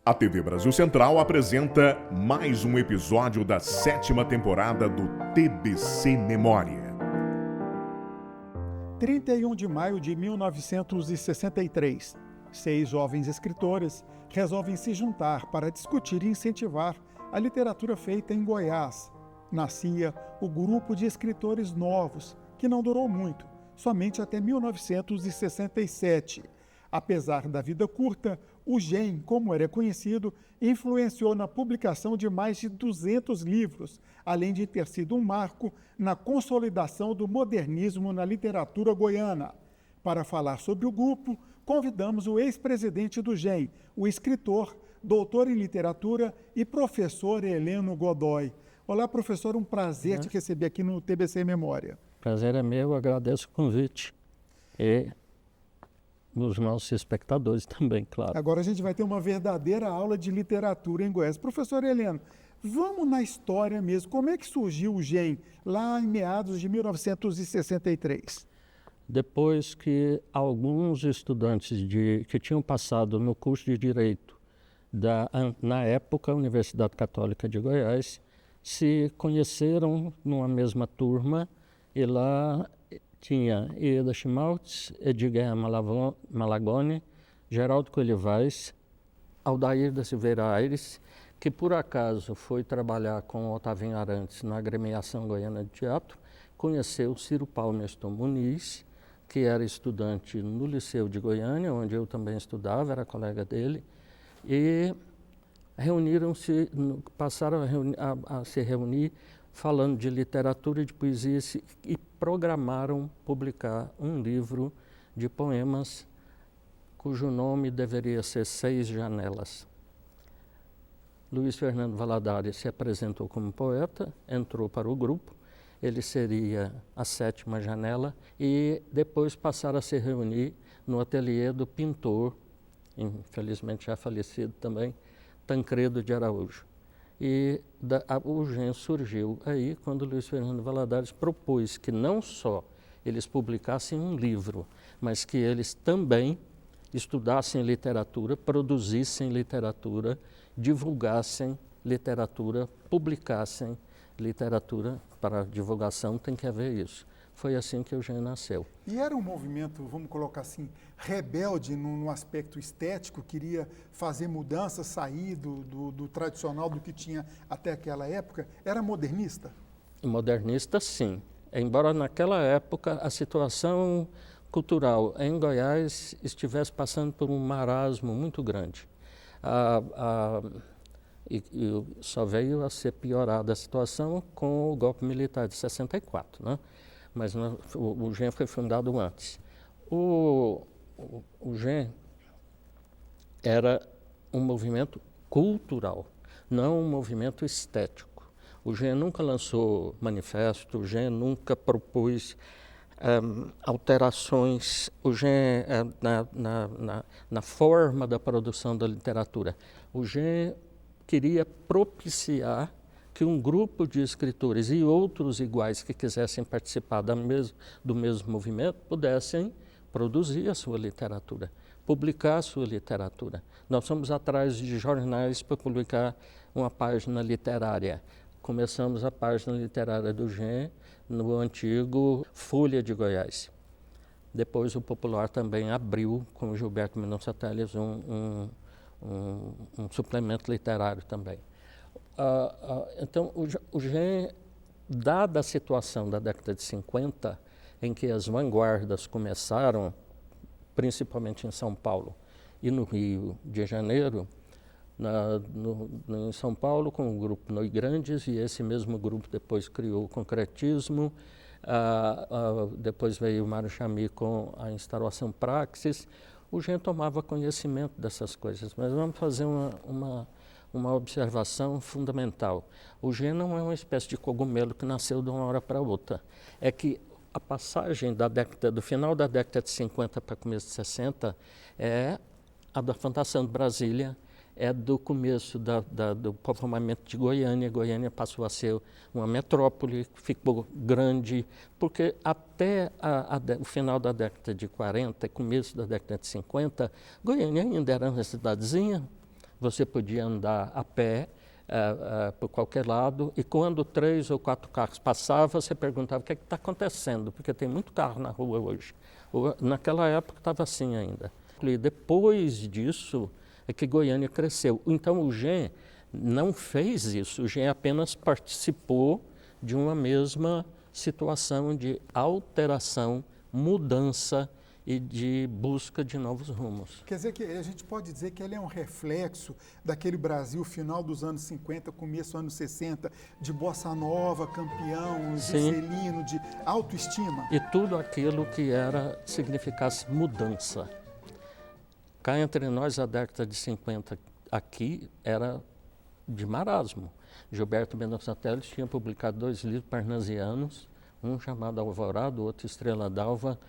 A TV Brasil Central apresenta mais um episódio da 7ª temporada do TBC Memória. 31 de maio de 1963, 6 jovens escritoras resolvem se juntar para discutir e incentivar a literatura feita em Goiás. Nascia o Grupo de Escritores Novos, que não durou muito, somente até 1967. Apesar da vida curta, o GEM, como era conhecido, influenciou na publicação de mais de 200 livros, além de ter sido um marco na consolidação do modernismo na literatura goiana. Para falar sobre o grupo, convidamos o ex-presidente do GEM, o escritor, doutor em literatura e professor Heleno Godoy. Olá, professor, um prazer te receber aqui no TBC Memória. Prazer é meu, agradeço o convite. E os nossos espectadores também, claro. Agora a gente vai ter uma verdadeira aula de literatura em Goiás. Professor Heleno, vamos na história mesmo. Como é que surgiu o GEM lá em meados de 1963? Depois que alguns estudantes que tinham passado no curso de Direito na época, Universidade Católica de Goiás, se conheceram numa mesma turma e lá tinha Ieda Schmaltz, Edgar Malagone, Geraldo Coelho Vaz, Aldair da Silveira Aires, que por acaso foi trabalhar com Otavinho Arantes na Agremiação Goiana de Teatro, conheceu Ciro Paulo Nestor Muniz, que era estudante no Liceu de Goiânia, onde eu também estudava, era colega dele, e reuniram-se, passaram a se reunir falando de literatura e de poesia e programaram publicar um livro de poemas cujo nome deveria ser Seis Janelas. Luiz Fernando Valadares se apresentou como poeta, entrou para o grupo, ele seria a 7ª janela e depois passaram a se reunir no ateliê do pintor, infelizmente já falecido também, Tancredo de Araújo. E o GEM surgiu aí quando Luiz Fernando Valadares propôs que não só eles publicassem um livro, mas que eles também estudassem literatura, produzissem literatura, divulgassem literatura, publicassem literatura. Para divulgação tem que haver isso. Foi assim que o GEM nasceu. E era um movimento, vamos colocar assim, rebelde no aspecto estético, queria fazer mudanças, sair do tradicional, do que tinha até aquela época. Era modernista? Modernista, sim. Embora naquela época a situação cultural em Goiás estivesse passando por um marasmo muito grande. E só veio a ser piorada a situação com o golpe militar de 64, né? Mas o GEM foi fundado antes. O GEM era um movimento cultural, não um movimento estético. O GEM nunca lançou manifesto, o GEM nunca propôs alterações, o GEM na forma da produção da literatura. O GEM queria propiciar que um grupo de escritores e outros iguais que quisessem participar do mesmo movimento pudessem produzir a sua literatura, publicar a sua literatura. Nós fomos atrás de jornais para publicar uma página literária. Começamos a página literária do GEM no antigo Folha de Goiás. Depois o Popular também abriu, com o Gilberto Mendonça Telles, um suplemento literário também. Então, o GEM, dada a situação da década de 50, em que as vanguardas começaram, principalmente em São Paulo e no Rio de Janeiro, em São Paulo com o grupo Noi Grandes, e esse mesmo grupo depois criou o concretismo, depois veio o Mário Chamy com a instauração Praxis. O GEM tomava conhecimento dessas coisas, mas vamos fazer uma observação fundamental. O GEM não é uma espécie de cogumelo que nasceu de uma hora para outra. É que a passagem do final da década de 50 para o começo de 60 é a da fundação de Brasília, é do começo do povoamento de Goiânia. Goiânia passou a ser uma metrópole, ficou grande, porque até o final da década de 40 e começo da década de 50, Goiânia ainda era uma cidadezinha, você podia andar a pé por qualquer lado, e quando 3 ou 4 carros passavam, você perguntava o que está acontecendo, porque tem muito carro na rua hoje. Naquela época estava assim ainda. E depois disso é que Goiânia cresceu. Então o GEM não fez isso, o GEM apenas participou de uma mesma situação de alteração, mudança e de busca de novos rumos. Quer dizer que a gente pode dizer que ele é um reflexo daquele Brasil final dos anos 50, começo dos anos 60, de bossa nova, campeão, Juscelino, de autoestima. E tudo aquilo que significasse mudança. Cá entre nós, a década de 50 aqui era de marasmo. Gilberto Mendonça Teles tinha publicado 2 livros parnasianos, um chamado Alvorada, o outro Estrela d'Alva.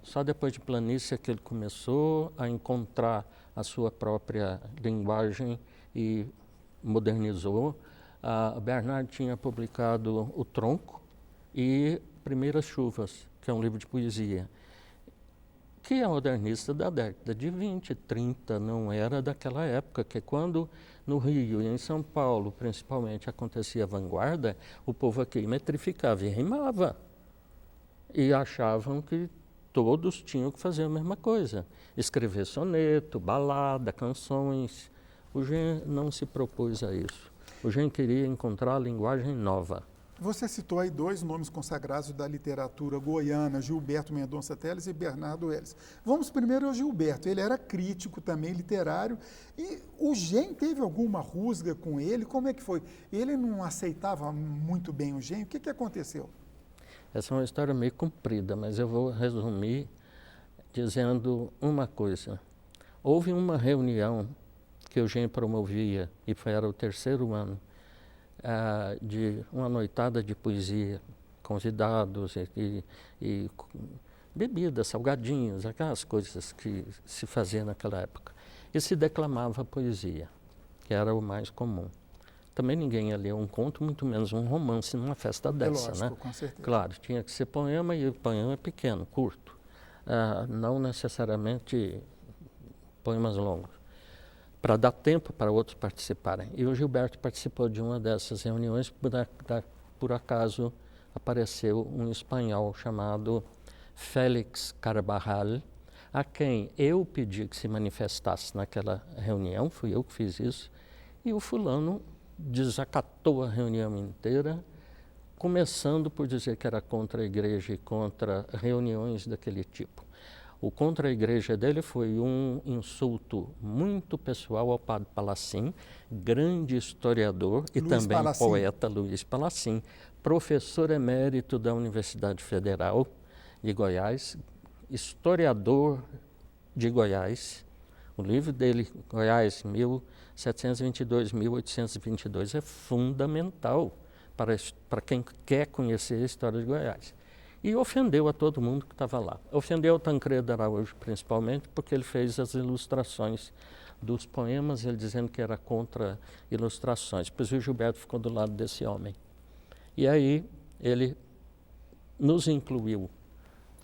Só depois de Planície é que ele começou a encontrar a sua própria linguagem e modernizou. Bernard tinha publicado O Tronco e Primeiras Chuvas, que é um livro de poesia, que é modernista da década de 20, 30, não era daquela época, que quando no Rio e em São Paulo, principalmente, acontecia a vanguarda, o povo aqui metrificava e rimava. E achavam que todos tinham que fazer a mesma coisa, escrever soneto, balada, canções. O GEM não se propôs a isso. O GEM queria encontrar a linguagem nova. Você citou aí 2 nomes consagrados da literatura goiana, Gilberto Mendonça Teles e Bernardo Ellis. Vamos primeiro ao Gilberto. Ele era crítico também literário e o GEM teve alguma rusga com ele? Como é que foi? Ele não aceitava muito bem o GEM? O que aconteceu? Essa é uma história meio comprida, mas eu vou resumir dizendo uma coisa. Houve uma reunião que o GEM promovia, e era o 3º ano, de uma noitada de poesia, convidados e bebidas, salgadinhos, aquelas coisas que se fazia naquela época. E se declamava poesia, que era o mais comum. Também ninguém ia ler um conto, muito menos um romance numa festa dessa, lógico, né? Com certeza. Claro, tinha que ser poema, e o poema é pequeno, curto. Não necessariamente poemas longos, para dar tempo para outros participarem. E o Gilberto participou de uma dessas reuniões, por acaso apareceu um espanhol chamado Félix Carbajal, a quem eu pedi que se manifestasse naquela reunião, fui eu que fiz isso, e o fulano desacatou a reunião inteira, começando por dizer que era contra a igreja e contra reuniões daquele tipo. O contra a igreja dele foi um insulto muito pessoal ao padre Palacim, grande historiador e também poeta, Luiz Palacim, professor emérito da Universidade Federal de Goiás, historiador de Goiás. O livro dele, Goiás, 1722-1822, é fundamental para quem quer conhecer a história de Goiás. E ofendeu a todo mundo que estava lá. Ofendeu o Tancredo Araújo, principalmente, porque ele fez as ilustrações dos poemas, ele dizendo que era contra ilustrações. Pois o Gilberto ficou do lado desse homem. E aí ele nos incluiu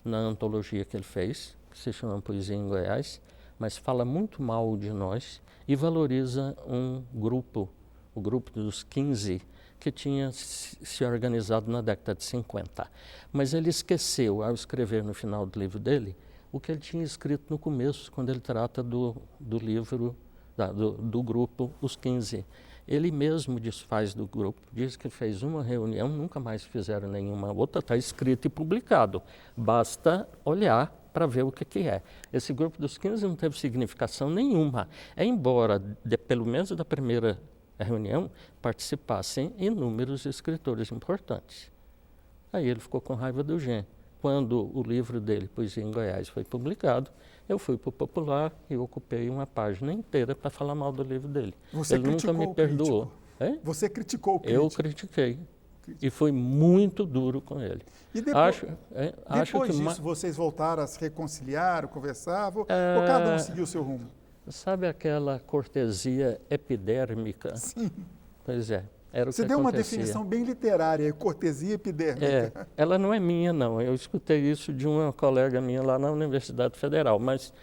na antologia que ele fez, que se chama Poesia em Goiás, mas fala muito mal de nós e valoriza um grupo, o grupo dos 15, que tinha se organizado na década de 50. Mas ele esqueceu, ao escrever no final do livro dele, o que ele tinha escrito no começo, quando ele trata do livro, do grupo Os 15. Ele mesmo desfaz do grupo, diz que fez uma reunião, nunca mais fizeram nenhuma outra, está escrito e publicado. Basta olhar para ver o que é. Esse grupo dos 15 não teve significação nenhuma, embora, pelo menos da primeira reunião, participassem inúmeros escritores importantes. Aí ele ficou com raiva do GEM. Quando o livro dele, Poesia em Goiás, foi publicado, eu fui para o Popular e ocupei uma página inteira para falar mal do livro dele. Ele nunca me perdoou. Você criticou o crítico? Eu critiquei. E foi muito duro com ele. E depois, depois disso, vocês voltaram a se reconciliar, conversavam, ou cada um seguiu o seu rumo? Sabe aquela cortesia epidérmica? Sim. Pois é, era o que Você deu uma acontecia. definição bem literária, cortesia epidérmica. Ela não é minha, não. Eu escutei isso de uma colega minha lá na Universidade Federal, mas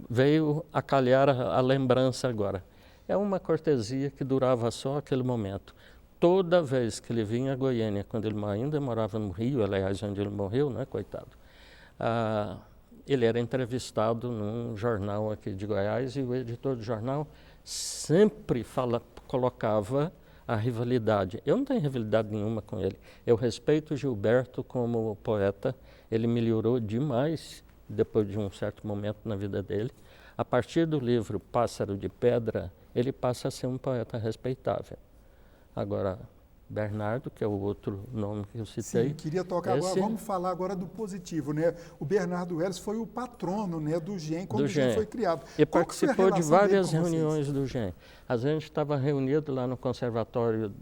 veio a calhar a lembrança agora. É uma cortesia que durava só aquele momento. Toda vez que ele vinha a Goiânia, quando ele ainda morava no Rio, aliás, onde ele morreu, né, coitado, ele era entrevistado num jornal aqui de Goiás, e o editor do jornal sempre colocava a rivalidade. Eu não tenho rivalidade nenhuma com ele. Eu respeito o Gilberto como poeta. Ele melhorou demais depois de um certo momento na vida dele. A partir do livro Pássaro de Pedra, ele passa a ser um poeta respeitável. Agora, Bernardo, que é o outro nome que eu citei. Sim, queria tocar agora, vamos falar agora do positivo, né? O Bernardo Welles foi o patrono, né, do GEM quando o GEM foi criado. E participou de várias reuniões do GEM. A gente estava reunido lá no Conservatório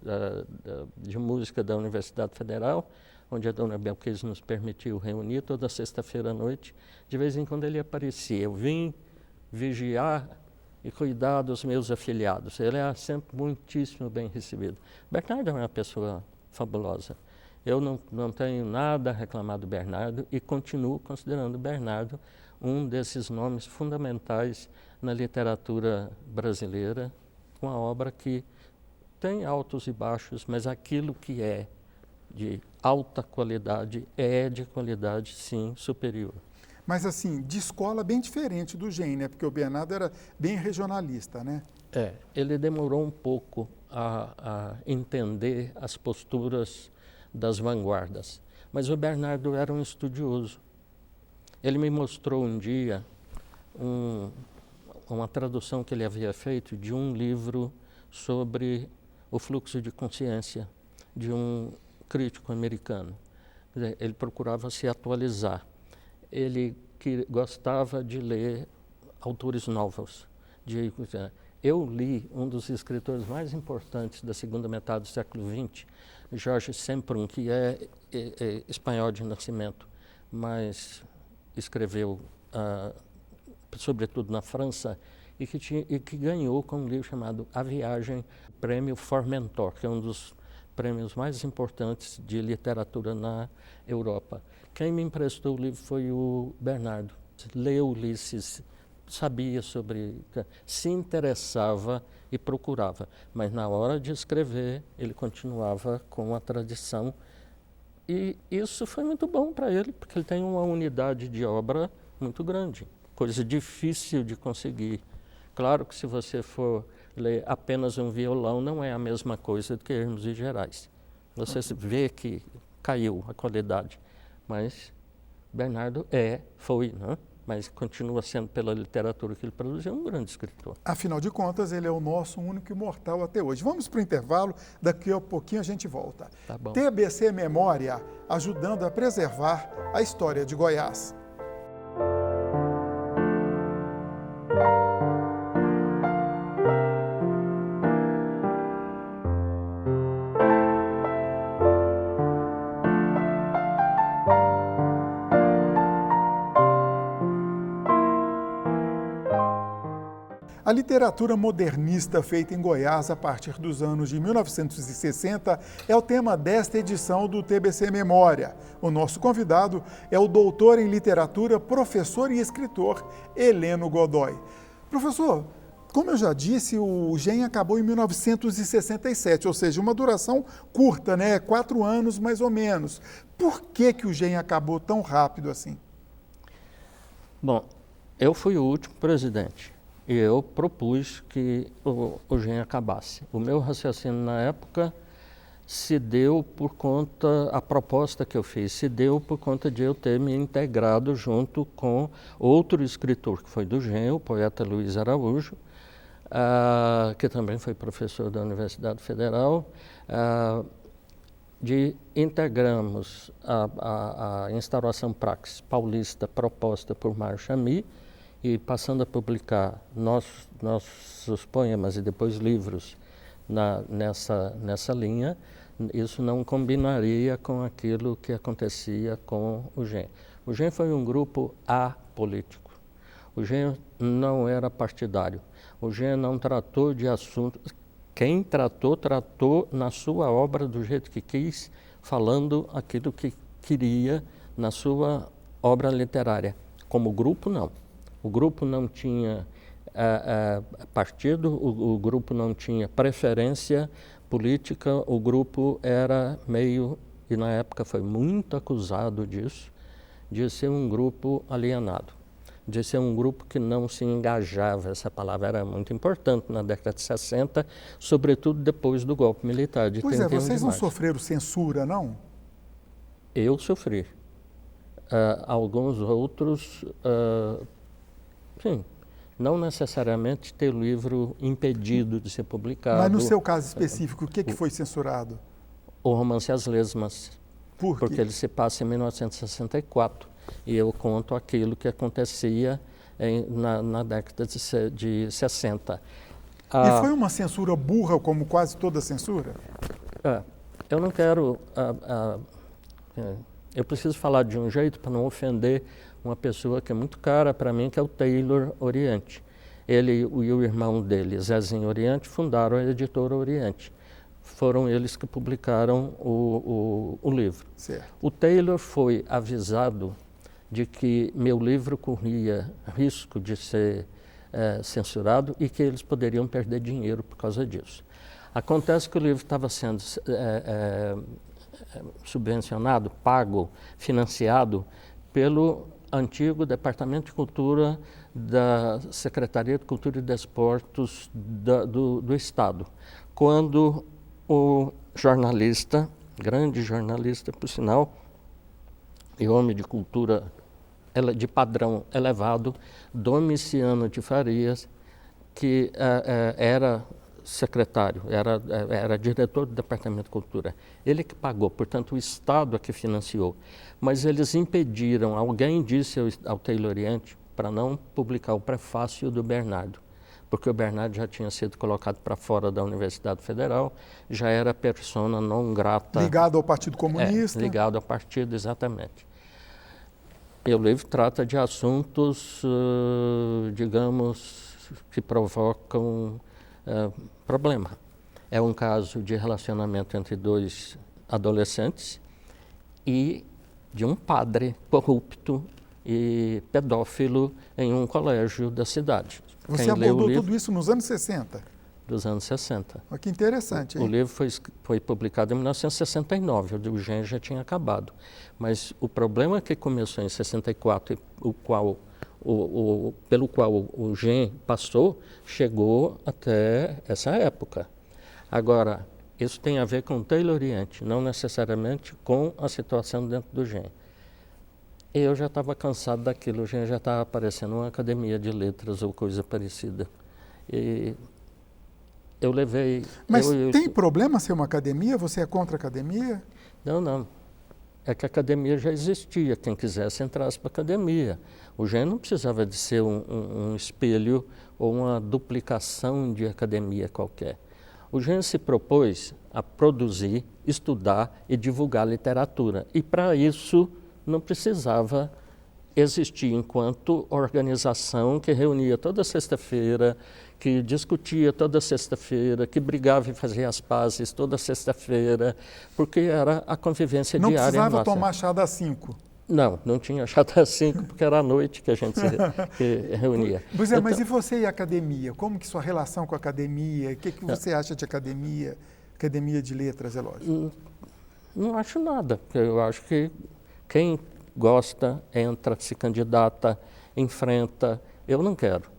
de Música da Universidade Federal, onde a dona Belquis nos permitiu reunir toda sexta-feira à noite. De vez em quando ele aparecia. Eu vim vigiar e cuidar dos meus afiliados. Ele é sempre muitíssimo bem recebido. Bernardo é uma pessoa fabulosa. Eu não tenho nada a reclamar do Bernardo e continuo considerando Bernardo um desses nomes fundamentais na literatura brasileira, uma obra que tem altos e baixos, mas aquilo que é de alta qualidade é de qualidade, sim, superior. Mas assim, de escola bem diferente do GEM, né? Porque o Bernardo era bem regionalista, né? Ele demorou um pouco a entender as posturas das vanguardas. Mas o Bernardo era um estudioso. Ele me mostrou um dia uma tradução que ele havia feito de um livro sobre o fluxo de consciência de um crítico americano. Quer dizer, ele procurava se atualizar. Ele gostava de ler autores novos. Eu li um dos escritores mais importantes da segunda metade do século XX, Jorge Semprún, que é espanhol de nascimento, mas escreveu, sobretudo na França, e que ganhou com um livro chamado A Viagem, Prêmio Formentor, que é um dos prêmios mais importantes de literatura na Europa. Quem me emprestou o livro foi o Bernardo. Leu Ulisses, sabia sobre, se interessava e procurava. Mas na hora de escrever, ele continuava com a tradição. E isso foi muito bom para ele, porque ele tem uma unidade de obra muito grande, coisa difícil de conseguir. Claro que se você for ler apenas um violão, não é a mesma coisa do que Hermos e Gerais. Você vê que caiu a qualidade. Mas Bernardo foi, né? Mas continua sendo, pela literatura que ele produziu, um grande escritor. Afinal de contas, ele é o nosso único imortal até hoje. Vamos para o intervalo, daqui a pouquinho a gente volta. Tá bom. TBC Memória, ajudando a preservar a história de Goiás. A literatura modernista feita em Goiás a partir dos anos de 1960 é o tema desta edição do TBC Memória. O nosso convidado é o doutor em literatura, professor e escritor Heleno Godoy. Professor, como eu já disse, o GEM acabou em 1967, ou seja, uma duração curta, né? 4 anos mais ou menos. Por que o GEM acabou tão rápido assim? Bom, eu fui o último presidente. E eu propus que o GEM acabasse. O meu raciocínio na época se deu por conta, a proposta que eu fiz, se deu por conta de eu ter me integrado junto com outro escritor que foi do GEM, o poeta Luiz Araújo, que também foi professor da Universidade Federal, integramos a instauração Praxis Paulista proposta por Mário Chamy, e passando a publicar nossos poemas e depois livros nessa linha, isso não combinaria com aquilo que acontecia com o GEM. O GEM foi um grupo apolítico. O GEM não era partidário. O GEM não tratou de assuntos. Quem tratou na sua obra do jeito que quis, falando aquilo que queria na sua obra literária. Como grupo, não. O grupo não tinha partido, o grupo não tinha preferência política, o grupo era meio, e na época foi muito acusado disso, de ser um grupo alienado, de ser um grupo que não se engajava. Essa palavra era muito importante na década de 60, sobretudo depois do golpe militar de 31 de março. Pois é, vocês não sofreram censura, não? Eu sofri. Alguns outros, sim, não necessariamente ter o livro impedido de ser publicado. Mas no seu caso específico, o que foi censurado? O romance As Lesmas. Por quê? Porque ele se passa em 1964 e eu conto aquilo que acontecia na década de 60. E foi uma censura burra, como quase toda censura? Eu não quero... eu preciso falar de um jeito para não ofender uma pessoa que é muito cara para mim, que é o Taylor Oriente. Ele e o irmão dele, Zezinho Oriente, fundaram a Editora Oriente. Foram eles que publicaram o livro. Certo. O Taylor foi avisado de que meu livro corria risco de ser censurado e que eles poderiam perder dinheiro por causa disso. Acontece que o livro estava sendo subvencionado, pago, financiado pelo antigo Departamento de Cultura da Secretaria de Cultura e Desportos do Estado, quando o jornalista, grande jornalista, por sinal, e homem de cultura de padrão elevado, Domiciano de Farias, que era secretário, era diretor do Departamento de Cultura. Ele que pagou, portanto, o Estado é que financiou. Mas eles impediram, alguém disse ao Taylor Oriente para não publicar o prefácio do Bernardo, porque o Bernardo já tinha sido colocado para fora da Universidade Federal, já era persona não grata. Ligado ao Partido Comunista. Ligado ao partido, exatamente. E o livro trata de assuntos, digamos, que provocam problema. É um caso de relacionamento entre dois adolescentes e de um padre corrupto e pedófilo em um colégio da cidade. Você abordou tudo isso nos anos 60? Dos anos 60. Olha que interessante, hein? O livro foi publicado em 1969, o Gen já tinha acabado. Mas o problema que começou em 64, pelo qual o Gen passou, chegou até essa época. Agora, isso tem a ver com o Taylor Oriente, não necessariamente com a situação dentro do Gen. Eu já estava cansado daquilo, o Gen já estava aparecendo uma academia de letras ou coisa parecida. E eu levei... Mas tem problema ser uma academia? Você é contra a academia? Não. É que a academia já existia, quem quisesse entrasse para a academia. O Gen não precisava de ser um espelho ou uma duplicação de academia qualquer. O Gen se propôs a produzir, estudar e divulgar literatura. E para isso não precisava existir enquanto organização que reunia toda sexta-feira, que discutia toda sexta-feira, que brigava e fazia as pazes toda sexta-feira, porque era a convivência diária nossa. Não precisava tomar chá das 5? Não tinha chá das 5, porque era à noite que a gente se reunia. Pois é, mas e você e a academia? Como que sua relação com a academia? O que você acha de academia? Academia de Letras, é lógico. Não acho nada. Eu acho que quem gosta, entra, se candidata, enfrenta. Eu não quero.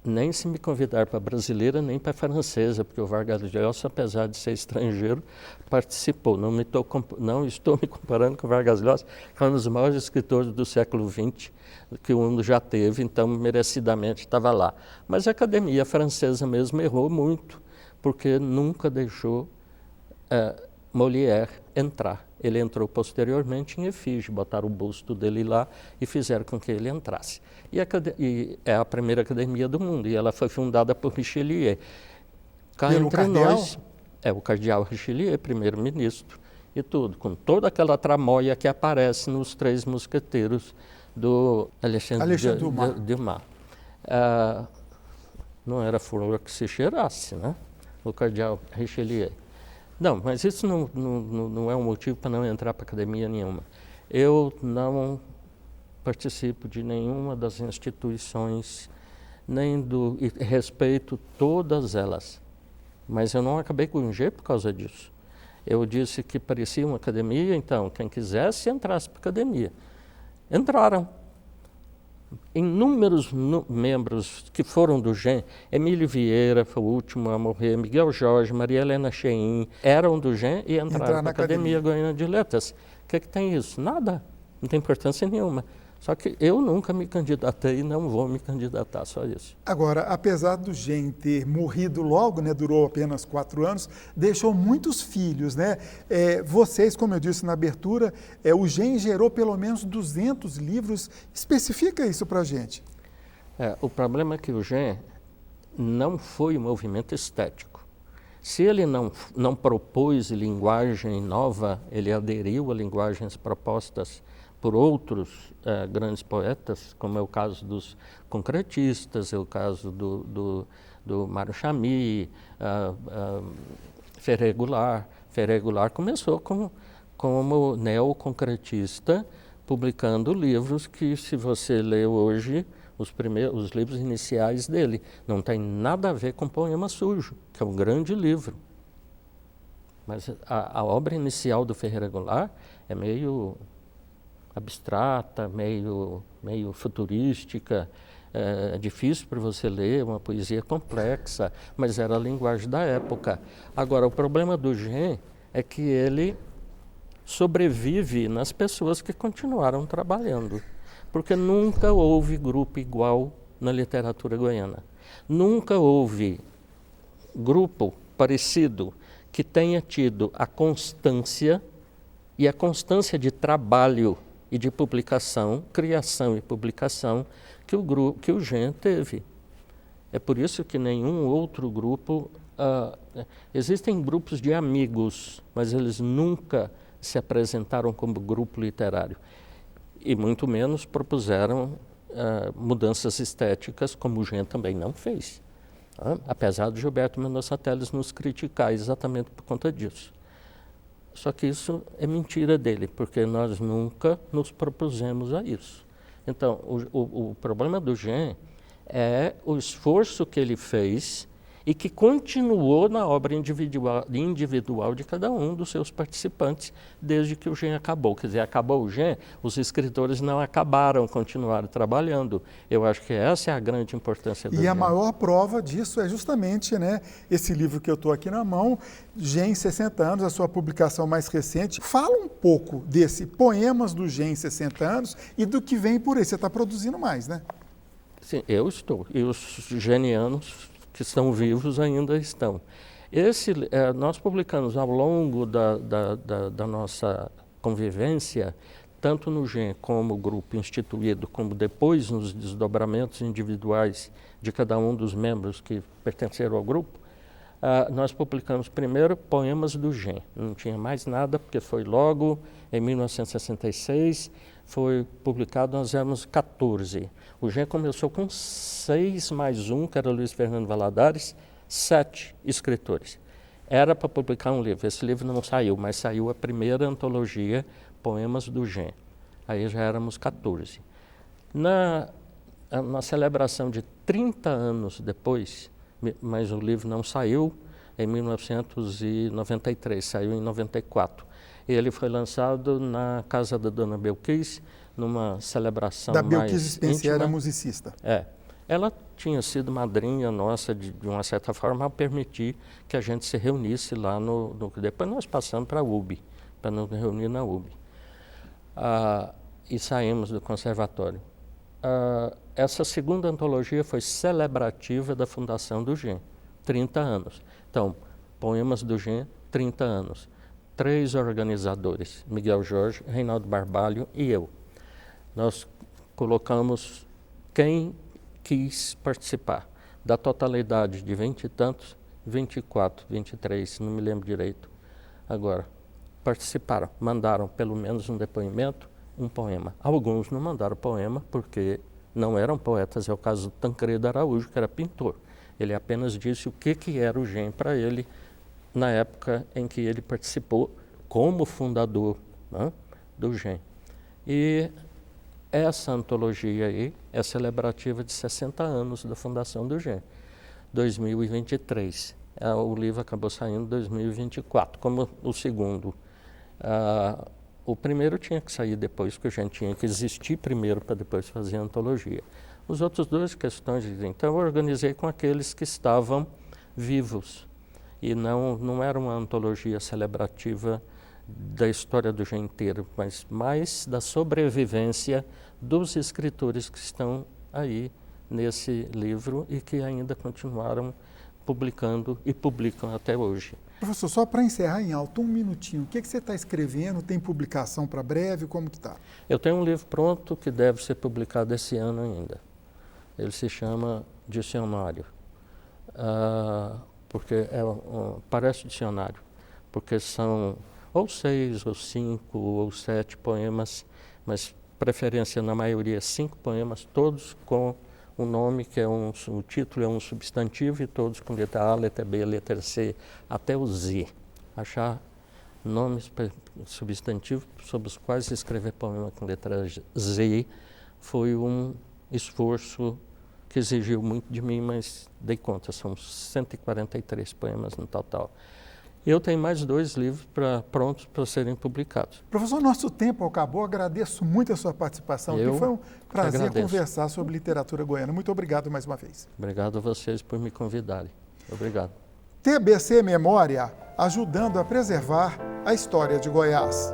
Nem se me convidar para brasileira, nem para francesa, porque o Vargas Llosa, apesar de ser estrangeiro, participou. Não estou me comparando com o Vargas Llosa, que é um dos maiores escritores do século XX, que o mundo já teve, então merecidamente estava lá. Mas a academia francesa mesmo errou muito, porque nunca deixou Molière entrar. Ele entrou posteriormente em efígie, botaram o busto dele lá e fizeram com que ele entrasse. E é a primeira academia do mundo, e ela foi fundada por Richelieu. Pelo cardeal? O cardeal Richelieu, primeiro-ministro, e tudo, com toda aquela tramóia que aparece nos Três Mosqueteiros do Alexandre Dumas. Não era flor que se cheirasse, né? O cardeal Richelieu. Não, mas isso não é um motivo para não entrar para academia nenhuma. Eu não participo de nenhuma das instituições, e respeito todas elas. Mas eu não acabei com o G por causa disso. Eu disse que parecia uma academia, então quem quisesse entrasse para a academia. Entraram. Inúmeros membros que foram do GEM, Emílio Vieira foi o último a morrer, Miguel Jorge, Maria Helena Cheim, eram do GEM e entraram na Academia Goiana de Letras. O que tem isso? Nada, não tem importância nenhuma. Só que eu nunca me candidatei e não vou me candidatar, só isso. Agora, apesar do GEM ter morrido logo, né, durou apenas 4 anos, deixou muitos filhos, né? Vocês, como eu disse na abertura, o GEM gerou pelo menos 200 livros. Especifica isso para a gente. O problema é que o GEM não foi um movimento estético. Se ele não propôs linguagem nova, ele aderiu a linguagens propostas por outros grandes poetas, como é o caso dos concretistas, é o caso do Mário Chamy, Ferreira Goulart. Ferreira Goulart começou como neoconcretista, publicando livros que, se você lê hoje, os livros iniciais dele, não tem nada a ver com Poema Sujo, que é um grande livro. Mas a obra inicial do Ferreira Goulart é meio abstrata, meio futurística, é difícil para você ler, uma poesia complexa, mas era a linguagem da época. Agora, o problema do GEM é que ele sobrevive nas pessoas que continuaram trabalhando, porque nunca houve grupo igual na literatura goiana. Nunca houve grupo parecido que tenha tido a constância de trabalho e de publicação, criação e publicação que o GEM teve. É por isso que nenhum outro grupo... existem grupos de amigos, mas eles nunca se apresentaram como grupo literário. E muito menos propuseram mudanças estéticas, como o GEM também não fez. Apesar de Gilberto Mendonça Telles nos criticar exatamente por conta disso. Só que isso é mentira dele, porque nós nunca nos propusemos a isso. Então, o problema do GEM é o esforço que ele fez e que continuou na obra individual de cada um dos seus participantes, desde que o GEM acabou. Quer dizer, acabou o GEM, os escritores não acabaram, continuaram trabalhando. Eu acho que essa é a grande importância do GEM. E a maior prova disso é justamente, né, esse livro que eu estou aqui na mão, GEM 60 anos, a sua publicação mais recente. Fala um pouco desse Poemas do GEM 60 anos e do que vem por aí. Você está produzindo mais, né? Sim, eu estou. E os genianos que estão vivos ainda estão. Nós publicamos ao longo da nossa convivência, tanto no GEM como grupo instituído, como depois nos desdobramentos individuais de cada um dos membros que pertenceram ao grupo, nós publicamos primeiro Poemas do GEM. Não tinha mais nada, porque foi logo em 1966, foi publicado, nós éramos 14. O GEM começou com 6 mais 1, que era Luiz Fernando Valadares, 7 escritores. Era para publicar um livro, esse livro não saiu, mas saiu a primeira antologia, Poemas do GEM. Aí já éramos 14. Na celebração de 30 anos depois, mas o livro não saiu em 1993, saiu em 94. Ele foi lançado na casa da Dona Belkis, numa celebração mais íntima. Da Belkis Spencer era musicista. Ela tinha sido madrinha nossa, de uma certa forma, a permitir que a gente se reunisse lá no... Depois nós passamos para a UB, para nos reunir na UB. E saímos do conservatório. Essa segunda antologia foi celebrativa da fundação do GEM, 30 anos. Então, Poemas do GEM, 30 anos. 3 organizadores, Miguel Jorge, Reinaldo Barbalho e eu. Nós colocamos quem quis participar. Da totalidade de 20 e tantos, 24, 23, não me lembro direito agora, participaram, mandaram pelo menos um depoimento, um poema. Alguns não mandaram poema porque não eram poetas, é o caso do Tancredo Araújo, que era pintor. Ele apenas disse o que era o GEM para ele na época em que ele participou como fundador, né, do GEM. E essa antologia aí é celebrativa de 60 anos da fundação do GEM, 2023. O livro acabou saindo em 2024, como o segundo. O primeiro tinha que sair depois, porque o GEM tinha que existir primeiro para depois fazer a antologia. Os outros dois questões, então eu organizei com aqueles que estavam vivos e não era uma antologia celebrativa da história do GEM inteiro, mas mais da sobrevivência dos escritores que estão aí nesse livro e que ainda continuaram publicando e publicam até hoje. Professor, só para encerrar em alto, um minutinho, o que você está escrevendo? Tem publicação para breve? Como que está? Eu tenho um livro pronto que deve ser publicado esse ano ainda. Ele se chama Dicionário, porque parece dicionário, porque são ou 6, ou 5, ou 7 poemas, mas preferência na maioria 5 poemas, todos com um nome que é o título é um substantivo e todos com letra A, letra B, letra C, até o Z. Achar nomes substantivos sobre os quais escrever poema com letra Z foi um esforço que exigiu muito de mim, mas dei conta, são 143 poemas no total. Eu tenho mais 2 livros prontos para serem publicados. Professor, nosso tempo acabou, agradeço muito a sua participação aqui, foi um prazer conversar sobre literatura goiana. Muito obrigado mais uma vez. Obrigado a vocês por me convidarem. Obrigado. TBC Memória, ajudando a preservar a história de Goiás.